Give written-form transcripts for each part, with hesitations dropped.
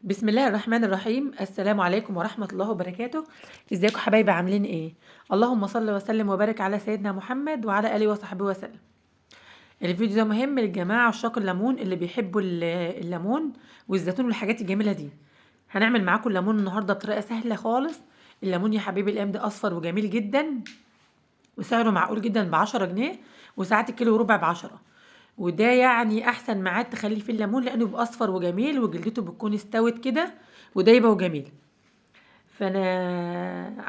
بسم الله الرحمن الرحيم. السلام عليكم ورحمة الله وبركاته. ازيكم حبايبي؟ عاملين ايه؟ اللهم صل وسلم وبارك على سيدنا محمد وعلى آله وصحبه وسلم. الفيديو ده مهم للجماعة عشاق الليمون اللي بيحبوا الليمون والزيتون والحاجات الجميلة دي. هنعمل معاكم الليمون النهاردة بطريقة سهلة خالص. الليمون يا حبيبي الايام ده اصفر وجميل جدا، وسعره معقول جدا ب10 جنيه، وساعات الكيلو وربع ب10. وده يعني احسن ميعاد تخليه فيه الليمون لانه بيبقى اصفر وجميل وجلدته بتكون استوت كده ودايبه وجميل. فانا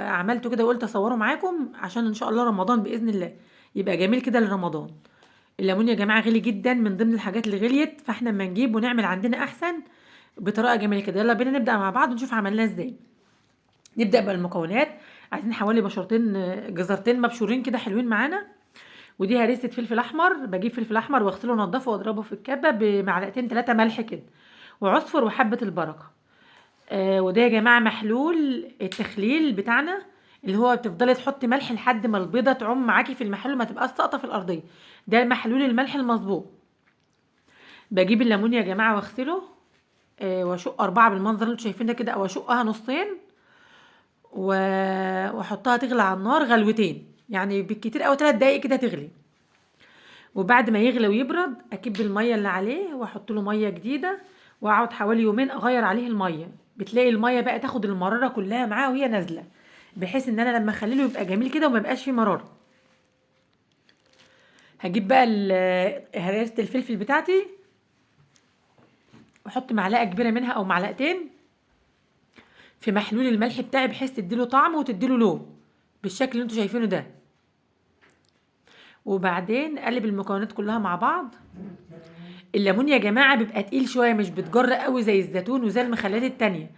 عملته كده وقلت اصوره معاكم عشان ان شاء الله رمضان باذن الله يبقى جميل كده لرمضان. الليمون يا جماعه غالي جدا، من ضمن الحاجات اللي غليت، فاحنا اما نجيب ونعمل عندنا احسن بطريقه جميله كده. يلا بينا نبدا مع بعض ونشوف عملناه ازاي. نبدا بالمكونات. عايزين حوالي بشرتين جزرتين مبشورين كده حلوين معانا، ودي هريسه فلفل احمر. بجيب فلفل احمر واغسله وانضفه واضربه في الكبه بمعلقتين 3 ملح كده، وعصفر وحبه البركه. وده يا جماعة محلول التخليل بتاعنا، اللي هو بتفضلي تحطي ملح لحد ما البيضة تعوم معاكي في المحلول ما تبقاش ساقطة في الأرضية. ده محلول الملح المظبوط. بجيب الليمون يا جماعة واغسله، واشق 4 بالمنظر اللي انتوا شايفين ده كده، او اشقها نصين واحطها تغلي على النار غلوتين، يعني بالكتير قوي 3 دقايق كده تغلي. وبعد ما يغلى ويبرد اكب الميه اللي عليه واحط له ميه جديده، واقعد حوالي يومين اغير عليه الميه. بتلاقي الميه بقى تاخد المراره كلها معاه وهي نازله، بحيث ان انا لما اخليه يبقى جميل كده وما يبقاش فيه مراره. هجيب بقى هريسه الفلفل بتاعتي، واحط معلقه كبيره منها او معلقتين في محلول الملح بتاعي، بحيث تديله طعم وتديله لون بالشكل اللي انتوا شايفينه ده. وبعدين اقلب المكونات كلها مع بعض. الليمون يا جماعة بيبقى تقيل شوية، مش بتجر قوي زي الزيتون وزي المخللات التانية،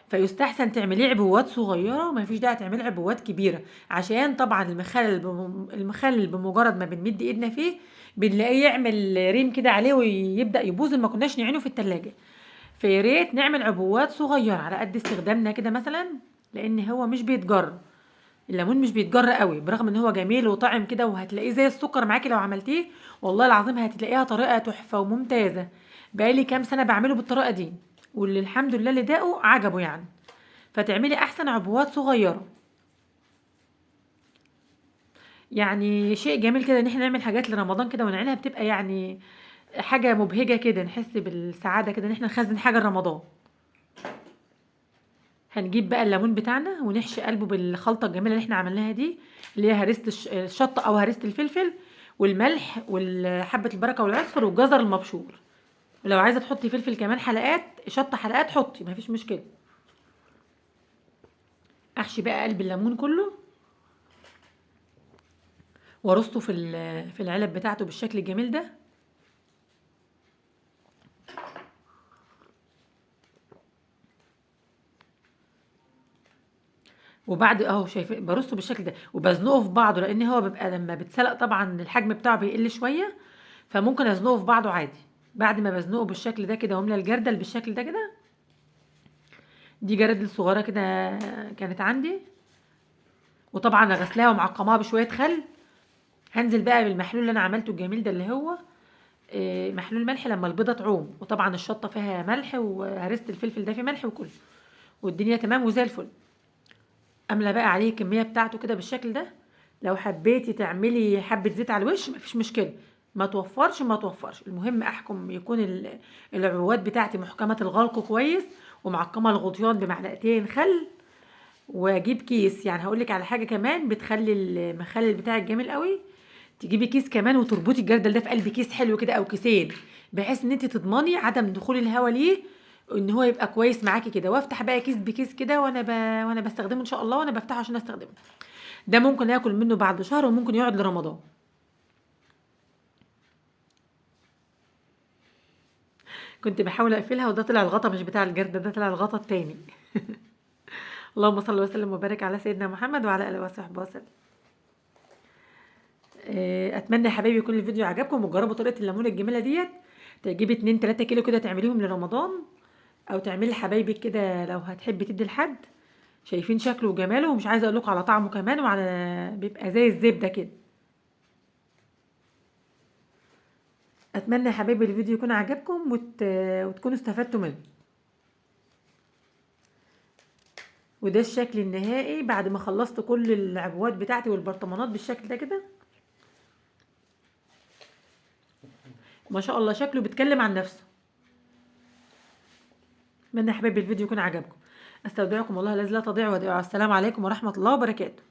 فيستحسن تعمليه عبوات صغيرة، ما فيش داعي تعملي عبوات كبيرة، عشان طبعا المخلل بمجرد ما بنمد ايدنا فيه بنلاقيه يعمل ريم كده عليه ويبدأ يبوظ، ما كناش نعينه في التلاجة. فيا ريت نعمل عبوات صغيرة على قد استخدامنا كده مثلا، لان هو مش بيتجر. الليمون مش بيتجر قوي برغم ان هو جميل وطعم كده، وهتلاقيه زي السكر معاكي لو عملتيه. والله العظيم هتلاقيها طريقه تحفه وممتازه. بقالي كام سنه بعمله بالطريقه دي، واللي الحمد لله اللي داقه عجبه يعني. فتعملي احسن عبوات صغيره. يعني شيء جميل كده ان احنا نعمل حاجات لرمضان كده ونعينها، بتبقى يعني حاجه مبهجه كده، نحس بالسعاده كده ان احنا نخزن حاجه لرمضان. هنجيب بقى الليمون بتاعنا ونحشي قلبه بالخلطة الجميلة اللي احنا عملناها دي، اللي هي هريسة الشطة او هريسة الفلفل والملح وحبة البركة والعصفر والجزر المبشور. ولو عايزة تحطي فلفل كمان حلقات، شطة حلقات، حطي، مفيش مشكلة. احشي بقى قلب الليمون كله وارصه في العلب بتاعته بالشكل الجميل ده. وبعد اهو شايفين برصه بالشكل ده وبزنقه في بعضه، لان هو بيبقى لما بتسلق طبعا الحجم بتاعه بيقل شويه، فممكن ازنقه في بعضه عادي. بعد ما بزنقه بالشكل ده كده واملى الجردل بالشكل ده كده. دي جردل صغيره كده كانت عندي، وطبعا غسلاها ومعقماها بشويه خل. هنزل بقى بالمحلول اللي انا عملته الجميل ده، اللي هو محلول ملح لما البيضه تعوم، وطبعا الشطه فيها ملح وهرسه الفلفل ده فيه ملح وكله، والدنيا تمام وزي الفل. املى بقى عليه الكميه بتاعته كده بالشكل ده. لو حبيتي تعملي حبه زيت على الوش مفيش مشكله، ما توفرش ما توفرش، المهم احكم يكون العبوات بتاعتي محكمه الغلق كويس، ومعقمه الغطيان بمعلقتين خل. واجيب كيس، يعني هقول لك على حاجه كمان بتخلي المخلل بتاعك جميل قوي. تجيبي كيس كمان وتربطي الجردل ده في قلب كيس حلو كده او كيسين، بحيث ان انت تضمني عدم دخول الهواء ليه، ان هو يبقى كويس معاكي كده. وافتح بقى كيس بكيس كده وانا بستخدمه ان شاء الله، وانا بفتحه عشان استخدمه. ده ممكن اكل منه بعد شهر وممكن يقعد لرمضان. كنت بحاول اقفلها وده طلع الغطا مش بتاع الجردل، ده طلع الغطا التاني. اللهم صل وسلم وبارك على سيدنا محمد وعلى اله وصحبه وسلم. اتمنى يا حبايبي يكون الفيديو عجبكم وتجربوا طريقه الليمونه الجميله ديت. تجيبي 2 3 كيلو كده تعمليهم لرمضان، او تعملي لحبايبك كده لو هتحبي تدي لحد. شايفين شكله وجماله، ومش عايزه اقول لكم على طعمه كمان، وعلى بيبقى زي الزبده كده. اتمنى يا حبايبي الفيديو يكون عجبكم وتكونوا استفدتوا منه. وده الشكل النهائي بعد ما خلصت كل العبوات بتاعتي والبرطمانات بالشكل ده كده. ما شاء الله شكله بيتكلم عن نفسه. اتمنى يا حبايبي الفيديو يكون عجبكم. استودعكم الله الذي لا تضيع ودائعه. السلام عليكم ورحمة الله وبركاته.